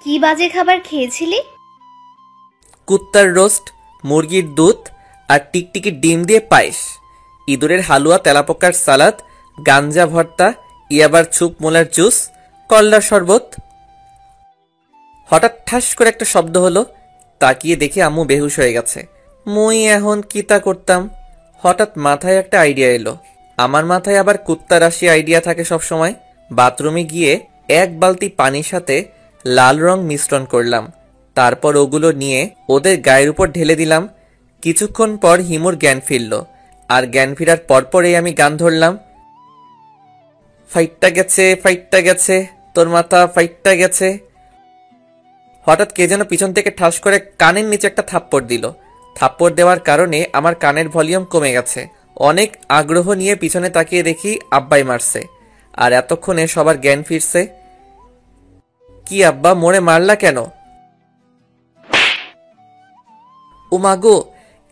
কি বাজে খাবার খেয়েছিলি? কুত্তার রোস্ট, মুরগির দুধ আর টিকটিকি ডিম দিয়ে পায়েস, ইঁদুরের হালুয়া, তেলাপোকার সালাদ, গাঞ্জা ভর্তা, ইয়াবার ছুপ, মোলার জুস, কল্লার শরবত। হঠাৎ ঠাস করে একটা শব্দ হলো। তাকিয়ে দেখি আম্মু বেহুশ হয়ে গেছে। মুই এখন কিতা করতাম? হঠাৎ মাথায় একটা আইডিয়া এলো। আমার মাথায় আবার কুত্তা রাশি আইডিয়া থাকে সব সময়। বাথরুমে গিয়ে এক বালতি পানির সাথে লাল রং মিশ্রণ করলাম, তারপর ওগুলো নিয়ে ওদের গায়ের উপর ঢেলে দিলাম। কিছুক্ষণ পর হিমুর জ্ঞান ফিরল, আর জ্ঞান ফিরার পরপরেই আমি গান ধরলাম, ফাইটটা গেছে, ফাইটটা গেছে, তোর মাথা ফাইটটা গেছে। হঠাৎ কে যেন পিছন থেকে ঠাস করে কানের নিচে একটা থাপ্পড় দিল। থাপ্পড় দেওয়ার কারণে আমার কানের ভলিউম কমে গেছে। অনেক আগ্রহ নিয়ে পিছনে তাকিয়ে দেখি আব্বাই মারছে, আর এতক্ষণে সবার জ্ঞান ফিরছে। কি আব্বা, মোড়ে মারলা কেন? ও মাগো,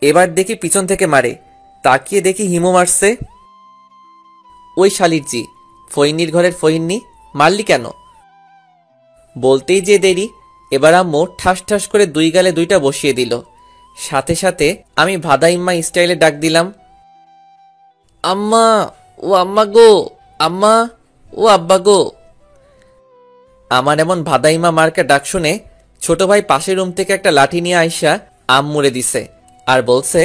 এবার দেখি পিছন থেকে মারে। তাকিয়ে দেখি হিমু মারছে। ওই শালির জি, ফইন্নির ঘরের ফইন্নি, মারলি কেন? বলতেই যে দেরি, এবার আম্মু ঠাস ঠাস করে দুই গালে দুইটা বসিয়ে দিল। সাথে সাথে আমি ভাদাইম্মা স্টাইলে ডাক দিলাম, আম্মা, ও আম্মা গো, আম্মা, ও আব্বা গো। আমার এমন ভাদাইমা মার্কা ডাক শুনে ছোট ভাই পাশের রুম থেকে একটা লাঠি নিয়ে আইসা আম্মুরে দিছে, আর বলছে,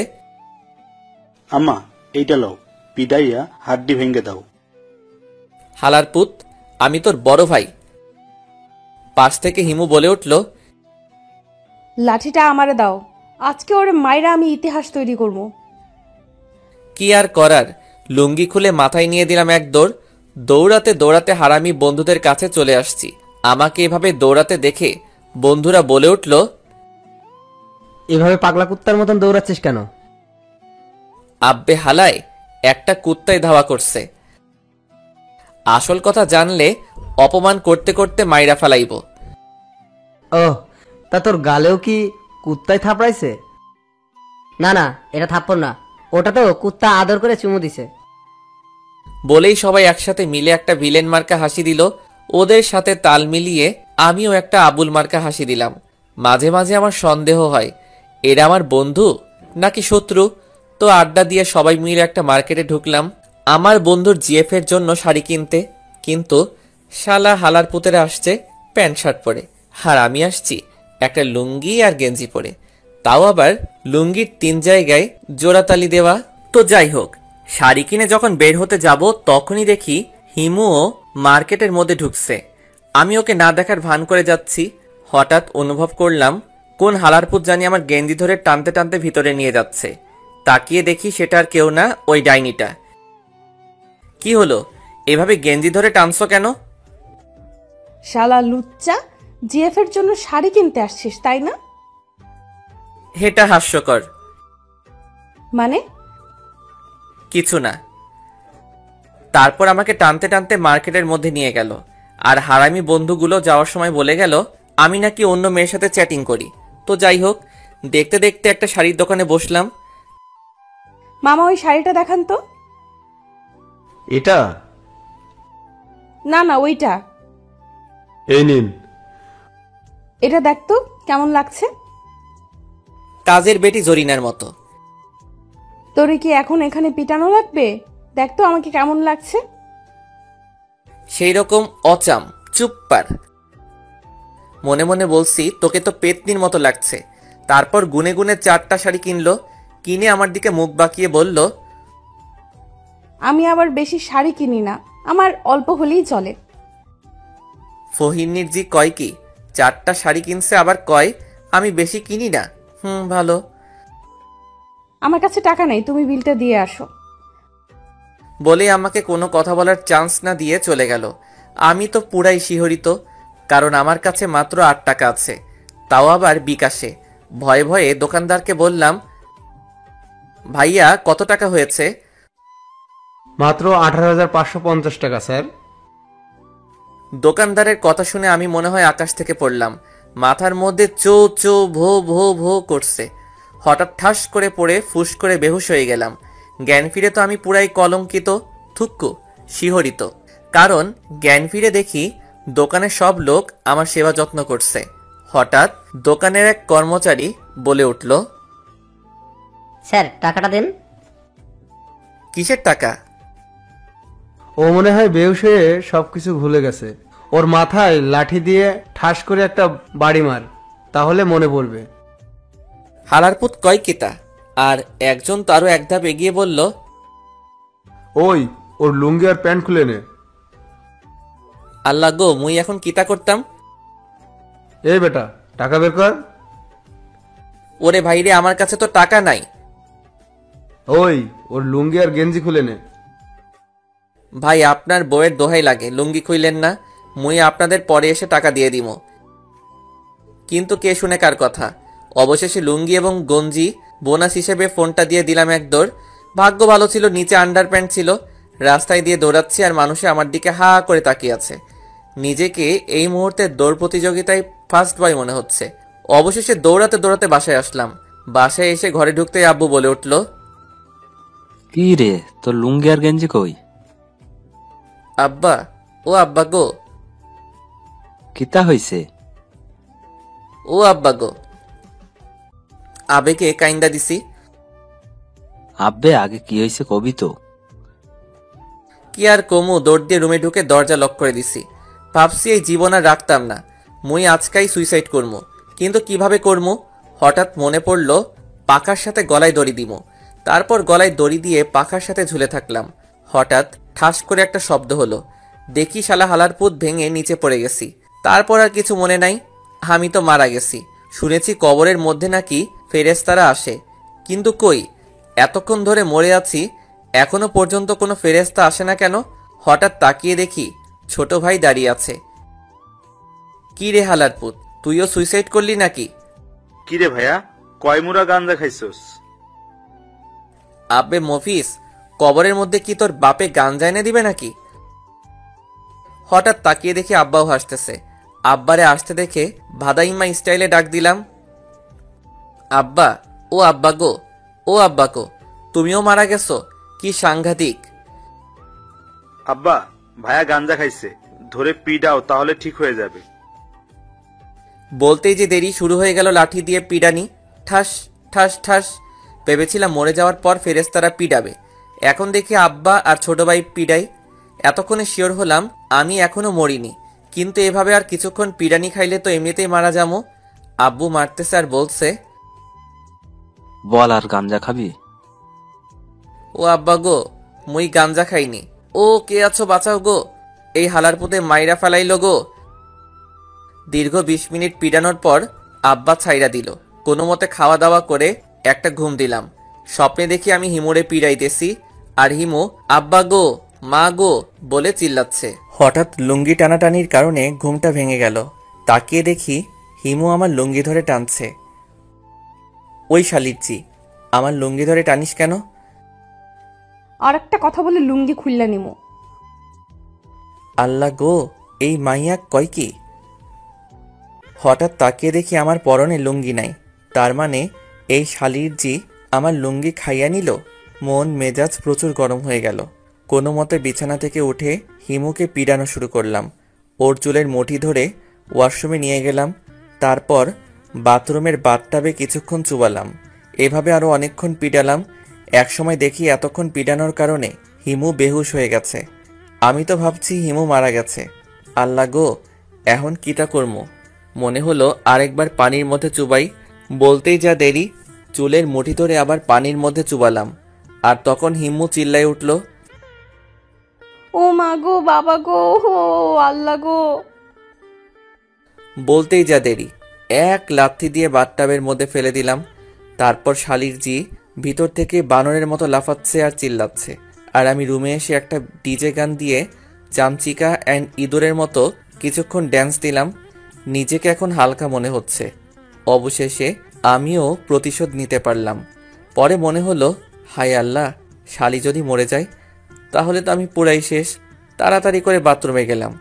আম্মা এইটা লও, পিডাইয়া হাড্ডি ভেঙে দাও। হালার পুত, আমি তোর বড় ভাই। পাশ থেকে হিমু বলে উঠল, লাঠিটা আমারে দাও, আজকে ওরে মাইরা আমি ইতিহাস তৈরি করব। কি আর করার, লুঙ্গি খুলে মাথায় নিয়ে দিলাম এক দৌড়। দৌড়াতে দৌড়াতে হারামি বন্ধুদের কাছে চলে আসছি। আমাকে এভাবে দৌড়াতে দেখে বন্ধুরা বলে উঠল, এভাবে পাগলা কুত্তার মতন দৌড়াচ্ছিস কেন? আব্বে হালায়, একটা কুত্তায় ধাওয়া করছে। আসল কথা জানলে অপমান করতে করতে মাইরা ফেলাইব। ওহ, তা তোর গালেও কি কুত্তায় থাপড়াইছে? না না, এটা থাপ্পড় না, ওটা তো কুত্তা আদর করে চুমু দিছে। বলেই সবাই একসাথে মিলে একটা ভিলেন মার্কা হাসি দিল। ওদের সাথে তাল মিলিয়ে আমিও একটা আবুল মার্কা হাসি দিলাম। মাঝে মাঝে আমার সন্দেহ হয়, এরা আমার বন্ধু নাকি শত্রু। তো আড্ডা দিয়ে সবাই মিলে একটা মার্কেটে ঢুকলাম আমার বন্ধুর জিএফ এর জন্য শাড়ি কিনতে। কিন্তু শালা হালার পুতেরা আসছে প্যান্ট শার্ট পরে, আর আমি আসছি একটা লুঙ্গি আর গেঞ্জি পরে, তাও আবার লুঙ্গির 3 জায়গায় জোড়াতালি দেওয়া। তো যাই হোক, শাড়ি কিনে যখন বের হতে যাব তখনই দেখি হিমুও মার্কেটের মধ্যে ঢুকছে। আমি ওকে না দেখার ভান করে যাচ্ছি। হঠাৎ অনুভব করলাম কোন হালারপুত জানি আমার গেঞ্জি ধরে টানতে টানতে ভিতরে নিয়ে যাচ্ছে। তাকিয়ে দেখি সেটা আর কেউ না, ওই ডাইনিটা। কি হলো, এভাবে গেঞ্জি ধরে টানছো কেন? শালা লুচ্চা, জিএফ এর জন্য শাড়ি কিনতে আসছিস তাই না? এটা হাস্যকর। মানে? কিছু না। তারপর আমাকে টানতে টানতে মার্কেটের মধ্যে নিয়ে গেল, আর হারামি বন্ধুগুলো যাওয়ার সময় বলে গেল আমি নাকি অন্য মেয়ের সাথে চ্যাটিং করি। তো যাই হোক, দেখতে দেখতে একটা শাড়ির দোকানে বসলাম। মামা, ওই শাড়িটা দেখান তো। এটা? না না, ওইটা। এই নিন। এটা দেখ তো কেমন লাগছে। কাজের বেটি জরিনার মতো। তোরে কি এখন এখানে পিটানো লাগবে? দেখ তো আমাকে কেমন লাগছে। সেই রকম অচাম, চুপ পার। মনে মনে বলছি তোকে তো পেতনির মতো লাগছে। তারপর গুনে গুনে 4টা শাড়ি কিনলো। কিনে আমার দিকে মুখ বাঁকিয়ে বলল, আমি আবার বেশি শাড়ি কিনি না, আমার অল্প হলেই চলে। ফহিনীর জি কয় কি 4টা শাড়ি কিনছে, আবার কয় আমি বেশি কিনি না। ভালো। আমার কাছে টাকা নেই, তুমি বিলটা দিয়ে আসো। বলে আমাকে কোনো কথা বলার চান্স না দিয়ে চলে গেল। আমি তো পুরাই শিহরিত, কারণ আমার কাছে মাত্র 8 টাকা আছে, তাও আবার বিকাশে। ভয়ে ভয়ে দোকানদারকে বললাম, ভাইয়া কত টাকা হয়েছে? মাত্র 18,550 টাকা স্যার। দোকানদারের কথা শুনে আমি মনে হয় আকাশ থেকে পড়লাম। মাথার মধ্যে চো চো ভো ভো ভো করছে। হঠাৎ ঠাস করে পড়ে ফুস করে বেহুশ হয়ে গেলাম। জ্ঞান ফিরে তো আমি পুরাই কলঙ্কিত, থুক্কু, শিহরিত। কারণ জ্ঞান ফিরে দেখি দোকানের সব লোক আমার সেবা যত্ন করছে, হঠাৎ দোকানের এক কর্মচারী বলে উঠল, স্যার টাকাটা দেন। কিসের টাকা? ও মনে হয় বেহুশ হয়ে সবকিছু ভুলে গেছে। ওর মাথায় লাঠি দিয়ে ঠাস করে একটা বাড়ি মার, তাহলে মনে পড়বে। হালারপুত কয় কিতা? আর একজন তো আরো এক ধাপ এগিয়ে বলল, ওই ওর লুঙ্গি আর প্যান্ট খুলে নে। আল্লাহ গো, মুই এখন কিতা করতাম? এই বেটা, টাকা বের কর। ওরে ভাইরে, আমার কাছে তো টাকা নাই। ওই ওর লুঙ্গি আর গেঞ্জি খুলে নে। ভাই, আপনার বউয়ের দোহাই লাগে, লুঙ্গি খুইলেন না, মুই আপনাদের পরে এসে টাকা দিয়ে দিব। কিন্তু কে শুনে কার কথা? অবশেষে লুঙ্গি এবং গঞ্জি বোনাস হিসেবে ফোনটা দিয়ে দিলাম এক দৌড়। ভাগ্য ভালো ছিল নিচে আন্ডারপ্যান্ট ছিল। রাস্তায় দিয়ে দৌড়াচ্ছি আর মানুষে আমার দিকে হা করে তাকিয়ে আছে। নিজেকে এই মুহূর্তে দৌড় প্রতিযোগিতায় ফার্স্ট বয় মনে হচ্ছে। অবশেষে দৌড়াতে দৌড়াতে বাসায় আসলাম। বাসায় এসে ঘরে ঢুকতেই আব্বু বলে উঠল, কি রে, তোর লুঙ্গি আর গেঞ্জি কই? আব্বা, ও আব্বা গো, কিতা হইছে? ও আব্বা গো। আবেকে কাইন্দা দিছি। আব্বে, আগে কি হইছে কবি তো। কি আর কমু, দৌড় দিয়ে রুমে ঢুকে দরজা লক করে দিছি। ভাবছি এই জীবন আর রাখতাম না, মুই আজকাই সুইসাইড করমু। কিন্তু কিভাবে করমু? হঠাৎ মনে পড়ল পাখার সাথে গলায় দড়ি দিব। তারপর গলায় দড়ি দিয়ে পাখার সাথে ঝুলে থাকলাম। হঠাৎ ঠাস করে একটা শব্দ হলো। দেখি শালা হালারপুত ভেঙে নিচে পড়ে গেছি। তারপর আর কিছু মনে নাই, আমি তো মারা গেছি। শুনেছি কবরের মধ্যে নাকি ফেরেশতারা আসে, কিন্তু কই, এতক্ষণ ধরে মরে আছি, এখনো পর্যন্ত কোনো ফেরেশতা আসে না কেন? হঠাৎ তাকিয়ে দেখি ছোট ভাই দাঁড়িয়ে আছে। কি রে হালারপুত, তুইও সুইসাইড করলি নাকি? কিরে ভাইয়া, কয় মুড়া গাঞ্জা খাইছস? আব্বে মফিস, কবরের মধ্যে কি তোর বাপে গাঞ্জা এনে দিবে নাকি? হঠাৎ তাকিয়ে দেখি আব্বাও হাসতেছে। আব্বারে আসতে দেখে ভাদাইম্মা স্টাইলে ডাক দিলাম, আব্বা, ও আব্বা গো, ও আব্বা গো, তুমিও মারা গেছো? কি সাংঘাতিক! আব্বা, ভাইয়া গাঞ্জা খাইছে, ধরে পিডাও, তাহলে ঠিক হয়ে যাবে। বলতেই যে দেরি, শুরু হয়ে গেল লাঠি দিয়ে পিডানি। ঠাস ঠাস ঠাস। ভেবেছিলাম মরে যাওয়ার পর ফেরেশতারা পিডাবে, এখন দেখি আব্বা আর ছোট ভাই পিডাই। এতক্ষণে শিওর হলাম আমি এখনো মরিনি, কিন্তু এভাবে আর কিছুক্ষণ পিডানি খাইলে তো এমনিতেই মারা যাবো। আব্বু মারতেছে আর বলছে, বল, আর গাঞ্জা খাবি? ও আব্বা গো, মুই গাঞ্জা খাইনি। ও কে আছো, বাঁচাও গো, এই হালারপুতে মাইরা ফেলাইলো গো। দীর্ঘ 20 মিনিট পিডানোর পর আব্বা ছাইরা দিল। কোনো মতে খাওয়া দাওয়া করে একটা ঘুম দিলাম। স্বপ্নে দেখি আমি হিমুরে পিড়াইতেছি, আর হিমু আব্বা গো, মা গো বলে চিল্লাচ্ছে। হঠাৎ লুঙ্গি টানাটানির কারণে ঘুমটা ভেঙে গেল। তাকিয়ে দেখি হিমু আমার লুঙ্গি ধরে টানছে। ওই শালিরজি, আমার লুঙ্গি ধরে টানিস কেন? আর একটা কথা বলে লুঙ্গি খুললা নিমু। আল্লাহ গো, এই মাইয়া কয় কি? হঠাৎ তাকিয়ে দেখি আমার পরনে লুঙ্গি নাই। তার মানে এই শালিরজি আমার লুঙ্গি খাইয়া নিল। মন মেজাজ প্রচুর গরম হয়ে গেল। কোনো মতে বিছানা থেকে উঠে হিমুকে পিড়ানো শুরু করলাম। ওর চুলের মুঠি ধরে ওয়াশরুমে নিয়ে গেলাম। তারপর বাথরুমের বাথটাবে কিছুক্ষণ চুবালাম। এভাবে আরও অনেকক্ষণ পিটালাম। একসময় দেখি এতক্ষণ পিটানোর কারণে হিমু বেহুশ হয়ে গেছে। আমি তো ভাবছি হিমু মারা গেছে। আল্লাহ গো, এখন কিটা করবো? মনে হলো আরেকবার পানির মধ্যে চুবাই। বলতেই যা দেরি, চুলের মুঠি ধরে আবার পানির মধ্যে চুবালাম। আর তখন হিমু চিল্লাই উঠল, ও মা গো, বাবা গো, ও আল্লাহ গো। বলতেই যা দেরি, এক লাথি দিয়ে বাথটাবের মধ্যে ফেলে দিলাম। তারপর শালিরজি ভিতর থেকে বানরের মতো লাফাচ্ছে আর চিল্লাচ্ছে। আর আমি রুমে এসে একটা ডিজে গান দিয়ে চামচিকা অ্যান্ড ইঁদুরের মতো কিছুক্ষণ ড্যান্স দিলাম। নিজেকে এখন হালকা মনে হচ্ছে। অবশেষে আমিও প্রতিশোধ নিতে পারলাম। পরে মনে হলো, হায় আল্লাহ, শালি যদি মরে যায় তাহলে তো আমি পুরাই শেষ। তাড়াতাড়ি করে বাথরুমে গেলাম।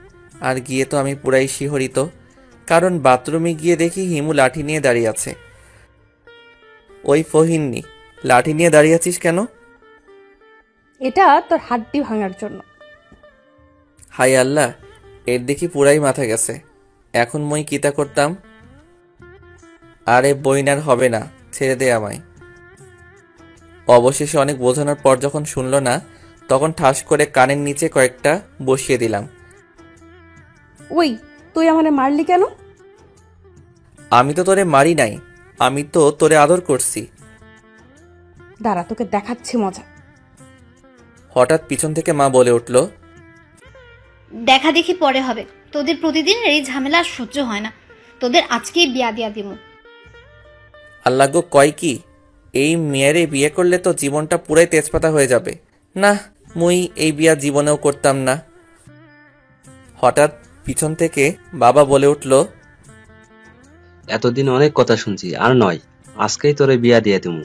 আর গিয়ে তো আমি পুরাই শিহরিত, কারণ বাথরুমে গিয়ে দেখি হিমু লাঠি নিয়ে দাঁড়িয়ে আছে। ওই ফহিন্নি, লাঠি নিয়ে দাঁড়িয়ে আছিস কেন? এটা তোর হাড্ডি ভাঙার জন্য। হায় আল্লাহ, এর দেখি পুরাই মাথা গেছে। এখন মই কিতা করতাম? আরে বইনার হবে না, ছেড়ে দে আমায়। অবশেষে অনেক বোঝানোর পর যখন শুনল না, তখন ঠাস করে কানের নিচে কয়েকটা বসিয়ে দিলাম। ওই, তুই আমারে মারলি কেন? আমি তো তোরে মারি নাই, আমি তো তোরে আদর করছি। দাঁড়া, তোকে দেখাচ্ছি মজা। হঠাৎ পিছন থেকে মা বলে উঠল, দেখা দেখি পরে হবে, তোদের প্রতিদিনের এই ঝামেলা আর সহ্য হয় না, তোদের আজকেই বিয়া দিয়া দিমু। আল্লাহ গো, কয় কি, এই মেয়েরে বিয়ে করলে তো জীবনটা পুরাই তেজপাতা হয়ে যাবে। না, মুই এই বিয়া জীবনেও করতাম না। হঠাৎ পিছন থেকে বাবা বলে উঠল, এতদিন অনেক কথা শুনছি, আর নয়, আজকেই তোরে বিয়া দিয়ে দিমু।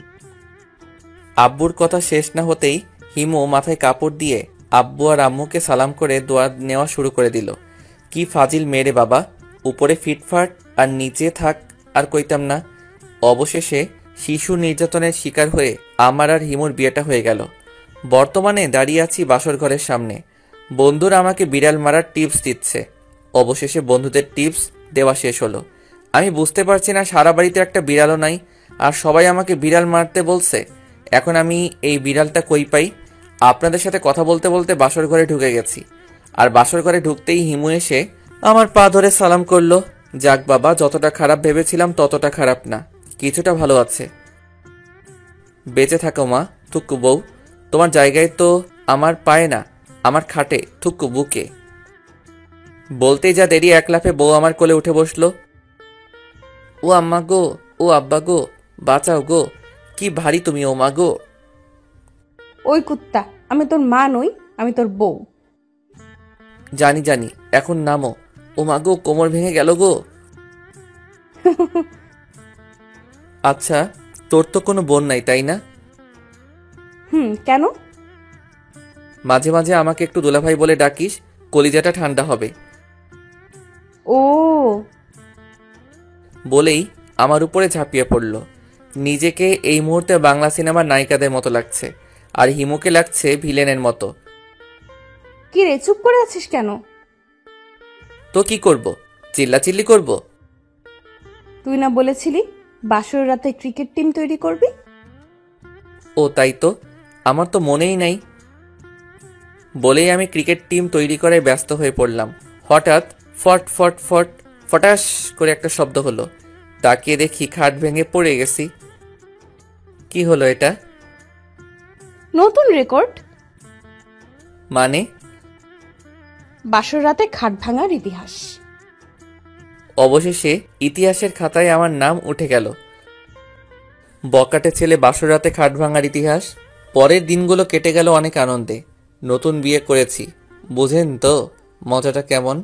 আব্বুর কথা শেষ না হতেই হিমু মাথায় কাপড় দিয়ে আব্বু আর আম্মুকে সালাম করে দোয়া নেওয়া শুরু করে দিল। কি ফাজিল মেরে বাবা, উপরে ফিটফাট আর নিচে থাক আর কইতাম না। অবশেষে শিশু নির্যাতনের শিকার হয়ে আমার আর হিমুর বিয়েটা হয়ে গেল। বর্তমানে দাঁড়িয়ে আছি বাসর ঘরের সামনে, বন্ধুরা আমাকে বিড়াল মারার টিপস দিচ্ছে। অবশেষে বন্ধুদের টিপস দেওয়া শেষ হলো। আমি বুঝতে পারছি না, সারা বাড়িতে একটা বিড়ালও নাই, আর সবাই আমাকে বিড়াল মারতে বলছে। এখন আমি এই বিড়ালটা কই পাই? আপনাদের সাথে কথা বলতে বলতে বাসর ঘরে ঢুকে গেছি, আর বাসর ঘরে ঢুকতেই হিমু এসে আমার পা ধরে সালাম করলো। যাক বাবা, যতটা খারাপ ভেবেছিলাম ততটা খারাপ না, কিছুটা ভালো আছে। বেঁচে থাকো মা, থুক্কু বউ, তোমার জায়গায় তো আমার পায়ে না, আমার খাটে, থুক্কু বুকে। বলতেই যা দেরি, এক লাফে বউ আমার কোলে উঠে বসলো। ও আম্মা গো, ও আব্বা গো, বাঁচাও গো, কি ভারী তুমি ও মা গো। ওই কুত্তা, আমি তোর মা নই, আমি তোর বউ। জানি জানি, এখন নামো। ও মা গো, কোমর ভেঙে গেল গো। আচ্ছা, তোর তো কোনো বোন নাই, তাই না? কেন? মাঝে মাঝে আমাকে একটু দুলাভাই বলে ডাকিস, কলিজাটা ঠান্ডা হবে। ও, বলেই আমার উপরে ঝাঁপিয়ে পড়ল। নিজেকে এই মুহূর্তে বাংলা সিনেমার নায়িকাদের মতো লাগছে, আর হিমুকে লাগছে ভিলেনের মতো। কি রে, চুপ করে আছিস কেন? তো কি করব, চিল্লাচিল্লি করব? তুই না বলেছিলি বাসর রাতে ক্রিকেট টিম তৈরি করবি? ও তাই তো, আমার তো মনেই নাই। বলেই আমি ক্রিকেট টিম তৈরি করায় ব্যস্ত হয়ে পড়লাম। হঠাৎ ফট ফট ফট ফটাস করে একটা শব্দ হলো। তাকিয়ে দেখি খাট ভেঙে পড়ে গেছি। কি হলো এটা? নতুন রেকর্ড। মানে? বাসর রাতে খাট ভাঙার ইতিহাস। অবশেষে ইতিহাসের খাতায় আমার নাম উঠে গেল। বকাটে ছেলে বাসর রাতে খাট ভাঙার ইতিহাস। পরের দিনগুলো কেটে গেল অনেক আনন্দে। নতুন বিয়ে করেছি, বুঝেন তো মজাটা কেমন।